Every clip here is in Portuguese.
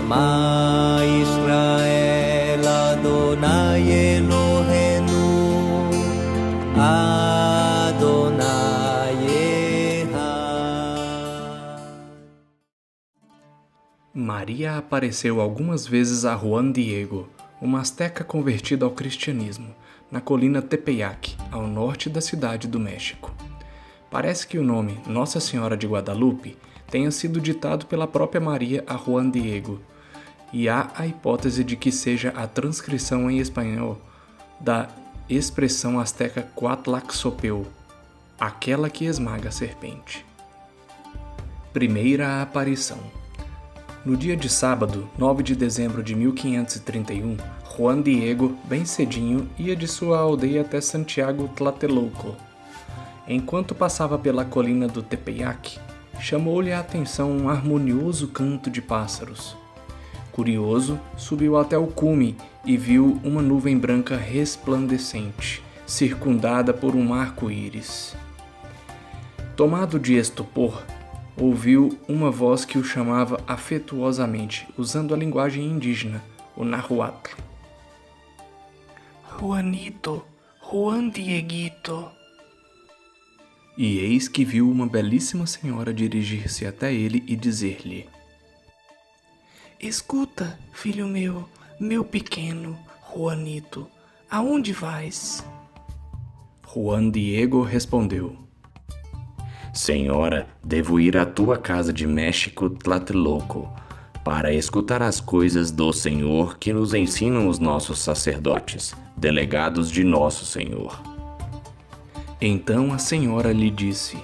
Shema Israel Adonai Eloheinu Adonai Echad. Maria apareceu algumas vezes a Juan Diego, uma asteca convertido ao cristianismo, na colina Tepeyac, ao norte da cidade do México. Parece que o nome Nossa Senhora de Guadalupe tenha sido ditado pela própria Maria a Juan Diego, e há a hipótese de que seja a transcrição em espanhol da expressão asteca Coatlaxopeu, aquela que esmaga a serpente. Primeira aparição. No dia de sábado, 9 de dezembro de 1531, Juan Diego, bem cedinho, ia de sua aldeia até Santiago Tlatelolco. Enquanto passava pela colina do Tepeyac, chamou-lhe a atenção um harmonioso canto de pássaros. Curioso, subiu até o cume e viu uma nuvem branca resplandecente, circundada por um arco-íris. Tomado de estupor, ouviu uma voz que o chamava afetuosamente, usando a linguagem indígena, o nahuatl. Juanito, Juan Dieguito. E eis que viu uma belíssima senhora dirigir-se até ele e dizer-lhe: Escuta, filho meu pequeno, Juanito, aonde vais? Juan Diego respondeu: Senhora, devo ir à tua casa de México Tlatelolco, para escutar as coisas do Senhor que nos ensinam os nossos sacerdotes, delegados de nosso Senhor. Então a senhora lhe disse: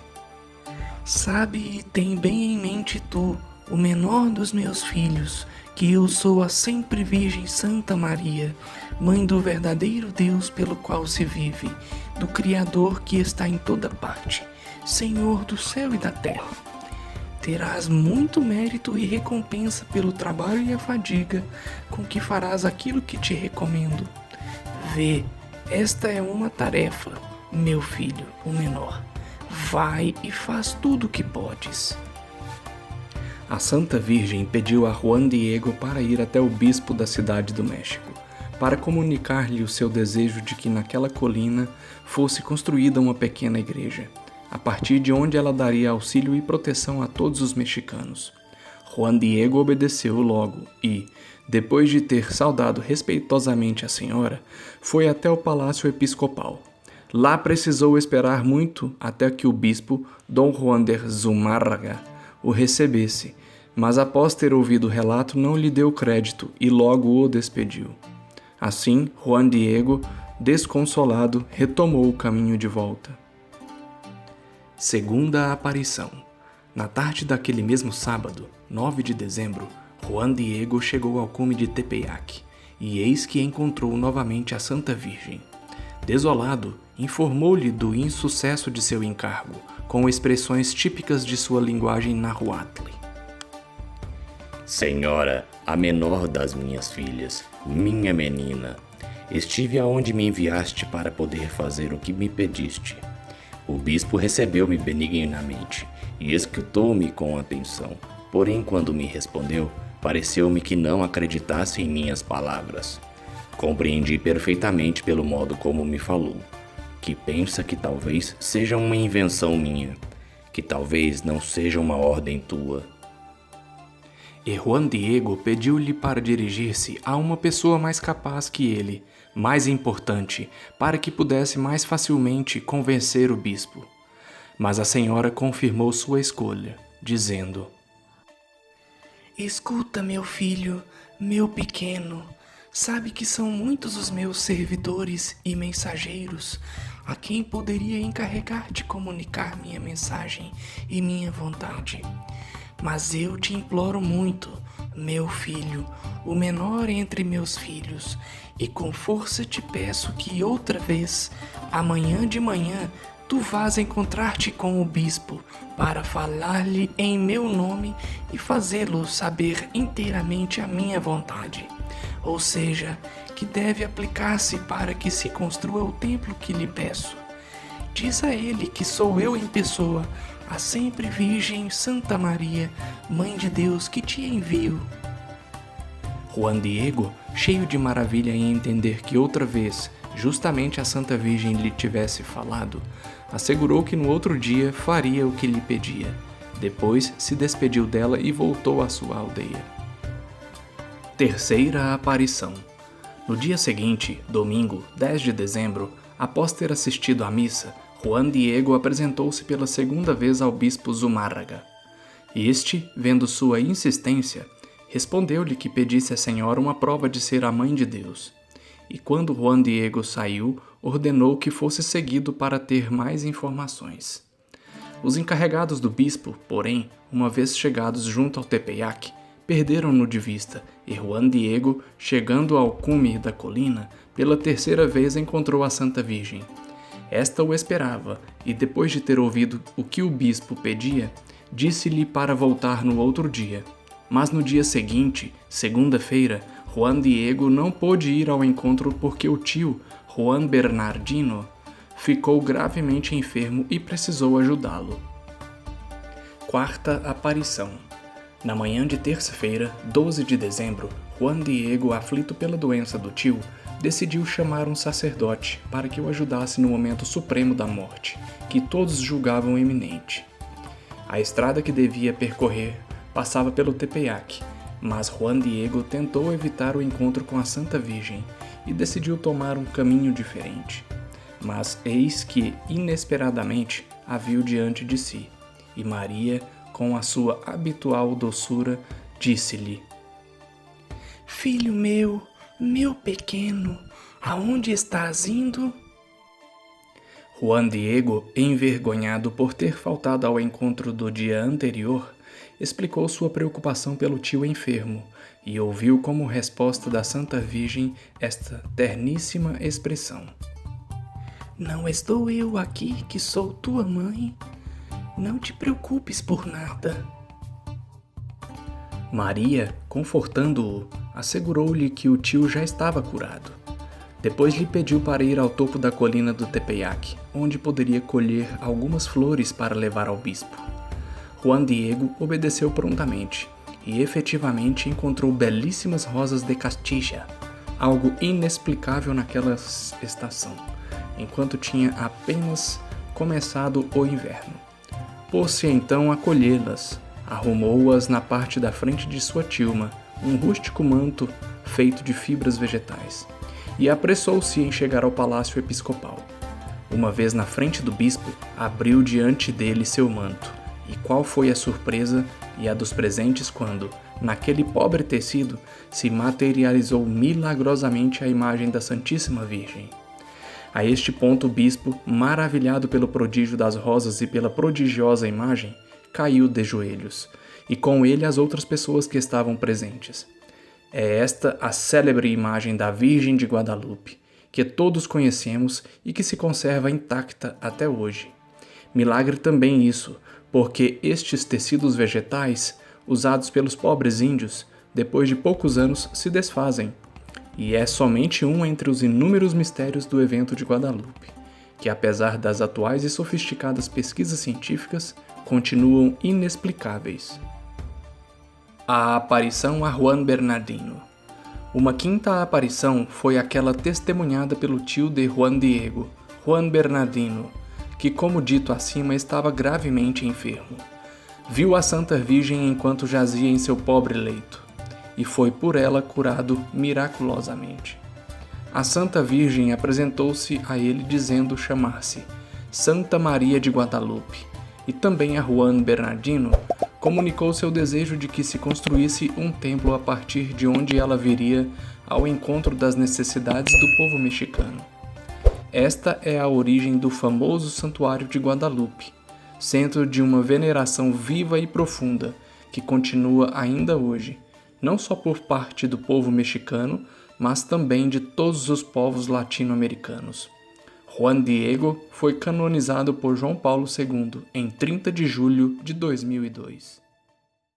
Sabe e tem bem em mente tu, o menor dos meus filhos, que eu sou a sempre Virgem Santa Maria, mãe do verdadeiro Deus pelo qual se vive, do Criador que está em toda parte, Senhor do céu e da terra. Terás muito mérito e recompensa pelo trabalho e a fadiga com que farás aquilo que te recomendo. Vê, esta é uma tarefa, meu filho, o menor. Vai e faz tudo o que podes. A Santa Virgem pediu a Juan Diego para ir até o bispo da cidade do México, para comunicar-lhe o seu desejo de que naquela colina fosse construída uma pequena igreja, a partir de onde ela daria auxílio e proteção a todos os mexicanos. Juan Diego obedeceu logo e, depois de ter saudado respeitosamente a senhora, foi até o palácio episcopal. Lá precisou esperar muito até que o bispo, Dom Juan de Zumárraga, o recebesse, mas após ter ouvido o relato não lhe deu crédito e logo o despediu. Assim, Juan Diego, desconsolado, retomou o caminho de volta. Segunda aparição. Na tarde daquele mesmo sábado, 9 de dezembro, Juan Diego chegou ao cume de Tepeyac, e eis que encontrou novamente a Santa Virgem. Desolado, informou-lhe do insucesso de seu encargo, com expressões típicas de sua linguagem nahuatl. Senhora, a menor das minhas filhas, minha menina, estive aonde me enviaste para poder fazer o que me pediste. O bispo recebeu-me benignamente e escutou-me com atenção, porém quando me respondeu, pareceu-me que não acreditasse em minhas palavras. Compreendi perfeitamente pelo modo como me falou, que pensa que talvez seja uma invenção minha, que talvez não seja uma ordem tua. E Juan Diego pediu-lhe para dirigir-se a uma pessoa mais capaz que ele, mais importante, para que pudesse mais facilmente convencer o bispo. Mas a senhora confirmou sua escolha, dizendo: Escuta, meu filho, meu pequeno, sabe que são muitos os meus servidores e mensageiros a quem poderia encarregar de comunicar minha mensagem e minha vontade. Mas eu te imploro muito, meu filho, o menor entre meus filhos, e com força te peço que outra vez, amanhã de manhã, tu vás encontrar-te com o bispo para falar-lhe em meu nome e fazê-lo saber inteiramente a minha vontade. Ou seja, que deve aplicar-se para que se construa o templo que lhe peço. Diz a ele que sou eu em pessoa, a sempre Virgem Santa Maria, Mãe de Deus, que te envio. Juan Diego, cheio de maravilha em entender que outra vez, justamente a Santa Virgem lhe tivesse falado, assegurou que no outro dia faria o que lhe pedia. Depois se despediu dela e voltou à sua aldeia. Terceira aparição. No dia seguinte, domingo, 10 de dezembro, após ter assistido à missa, Juan Diego apresentou-se pela segunda vez ao bispo Zumárraga. Este, vendo sua insistência, respondeu-lhe que pedisse à senhora uma prova de ser a mãe de Deus. E quando Juan Diego saiu, ordenou que fosse seguido para ter mais informações. Os encarregados do bispo, porém, uma vez chegados junto ao Tepeyac, perderam-no de vista, e Juan Diego, chegando ao cume da colina, pela terceira vez encontrou a Santa Virgem. Esta o esperava, e depois de ter ouvido o que o bispo pedia, disse-lhe para voltar no outro dia. Mas no dia seguinte, segunda-feira, Juan Diego não pôde ir ao encontro porque o tio, Juan Bernardino, ficou gravemente enfermo e precisou ajudá-lo. Quarta aparição. Na manhã de terça-feira, 12 de dezembro, Juan Diego, aflito pela doença do tio, decidiu chamar um sacerdote para que o ajudasse no momento supremo da morte, que todos julgavam iminente. A estrada que devia percorrer passava pelo Tepeyac, mas Juan Diego tentou evitar o encontro com a Santa Virgem e decidiu tomar um caminho diferente. Mas eis que, inesperadamente, a viu diante de si, e Maria, com a sua habitual doçura, disse-lhe: Filho meu pequeno, aonde estás indo? Juan Diego, envergonhado por ter faltado ao encontro do dia anterior, explicou sua preocupação pelo tio enfermo e ouviu como resposta da Santa Virgem esta terníssima expressão: Não estou eu aqui que sou tua mãe? Não te preocupes por nada. Maria, confortando-o, assegurou-lhe que o tio já estava curado. Depois lhe pediu para ir ao topo da colina do Tepeyac, onde poderia colher algumas flores para levar ao bispo. Juan Diego obedeceu prontamente e efetivamente encontrou belíssimas rosas de Castilla, algo inexplicável naquela estação, enquanto tinha apenas começado o inverno. Pôs-se então a colhê-las, arrumou-as na parte da frente de sua tilma, um rústico manto feito de fibras vegetais, e apressou-se em chegar ao palácio episcopal. Uma vez na frente do bispo, abriu diante dele seu manto, e qual foi a surpresa e a dos presentes quando, naquele pobre tecido, se materializou milagrosamente a imagem da Santíssima Virgem. A este ponto o bispo, maravilhado pelo prodígio das rosas e pela prodigiosa imagem, caiu de joelhos, e com ele as outras pessoas que estavam presentes. É esta a célebre imagem da Virgem de Guadalupe, que todos conhecemos e que se conserva intacta até hoje. Milagre também isso, porque estes tecidos vegetais, usados pelos pobres índios, depois de poucos anos se desfazem, e é somente um entre os inúmeros mistérios do evento de Guadalupe, que apesar das atuais e sofisticadas pesquisas científicas, continuam inexplicáveis. A aparição a Juan Bernardino. Uma quinta aparição foi aquela testemunhada pelo tio de Juan Diego, Juan Bernardino, que, como dito acima, estava gravemente enfermo. Viu a Santa Virgem enquanto jazia em seu pobre leito, e foi por ela curado miraculosamente. A Santa Virgem apresentou-se a ele dizendo chamar-se Santa Maria de Guadalupe, e também a Juan Bernardino comunicou seu desejo de que se construísse um templo a partir de onde ela viria ao encontro das necessidades do povo mexicano. Esta é a origem do famoso Santuário de Guadalupe, centro de uma veneração viva e profunda que continua ainda hoje, não só por parte do povo mexicano, mas também de todos os povos latino-americanos. Juan Diego foi canonizado por João Paulo II em 30 de julho de 2002.